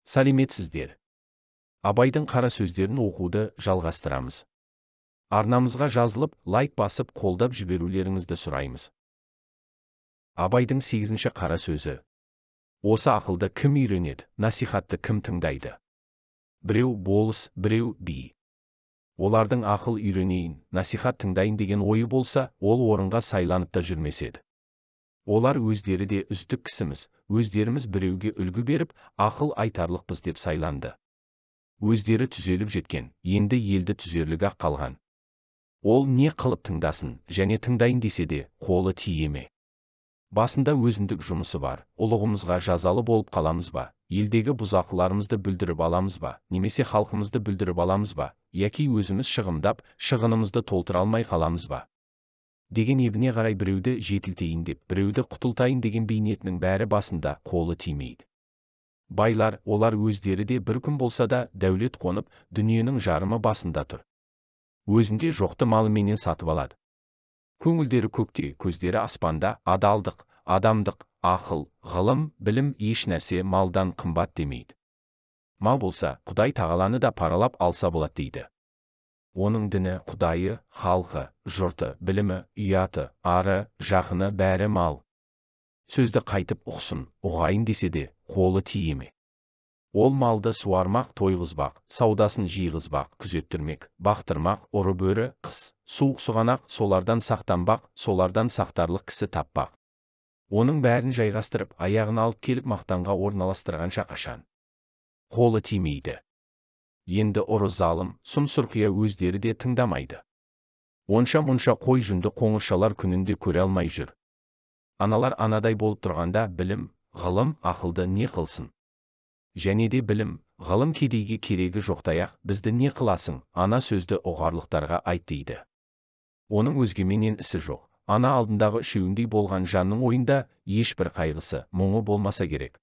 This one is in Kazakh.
Сәлеметсіздер. Абайдың қара сөздерін оқуды жалғастырамыз. Арнамызға жазылып, лайк басып, қолдап жіберулеріңізді сұраймыз. Абайдың 8-ші қара сөзі. Осы ақылды кім үйренеді, насихатты кім тыңдайды? Біреу болыс, біреу би. Олардың ақыл үйренейін, насихат тыңдайын деген ойы болса, ол орынға сайланып та жүрмеседі. Олар өздері де үздік кісіміз, өздеріміз біреуге үлгі беріп, ақыл айтарлықпыз деп сайланды. Өздері түзеліп жеткен, енді елді түзерлігі қалған. Ол не қылып тыңдасын, және тыңдайын десе де, қолы тие ме? Басында өзіндік жұмысы бар, ұлығымызға жазалы болып қаламыз ба, елдегі бұзақыларымызды бүлдіріп аламыз ба, немесе халқымызды бүлдіріп аламыз ба, яки өзіміз шығымдап, шығынымызды толтыра алмай қаламыз ба? Деген ебіне қарай біреуді жетілтейін деп, біреуді құтылтайын деген бейнетінің бәрі басында қолы тимейді. Байлар, олар өздері де бір күн болса да дәулет қонып, дүниенің жарымы басында тұр. Өзінде жоқты малыменен сатып алады. Көңілдері көкте, көздері аспанда, адалдық, адамдық, ақыл, ғылым, білім еш нәрсе малдан қымбат демейді. Мал болса, Құдай тағаланы да паралап алса болады дейді. Оның діні, Құдайы, халқы, жұрты, білімі, ұяты, ары, жақыны бәрі мал. Сөзді қайтып ұқсын, ұғайын десе де, қолы тие ме? Ол малды суармақ, тойғызбақ, саудасын жиғызбақ, күзеттірмек, бақтырмақ, ұры бөрі, қыс, суық сұғанақ, солардан сақтанбақ, солардан сақтарлық кісі таппақ. Оның бәрін жайғастырып, аяғын алып келіп мақтанға орналастырғанша қашан қолы тимейді. Енді ұры залым, сұм-сұрқия өздері де тыңдамайды. Онша-мұнша қой жүнді қоңыршалар күнінде көре алмай жүр. Аналар анадай болып тұрғанда білім, ғылым, ақылды не қылсын? Және де білім, ғылым кедейге керегі жоқтаяқ, бізді не қыласың, ана сөзді ұғарлықтарға айт дейді. Оның өзгеменен ісі жоқ. Ана алдындағы үшеуіндей болған жанның ойында ешбір қайғысы, мұңы болмаса керек.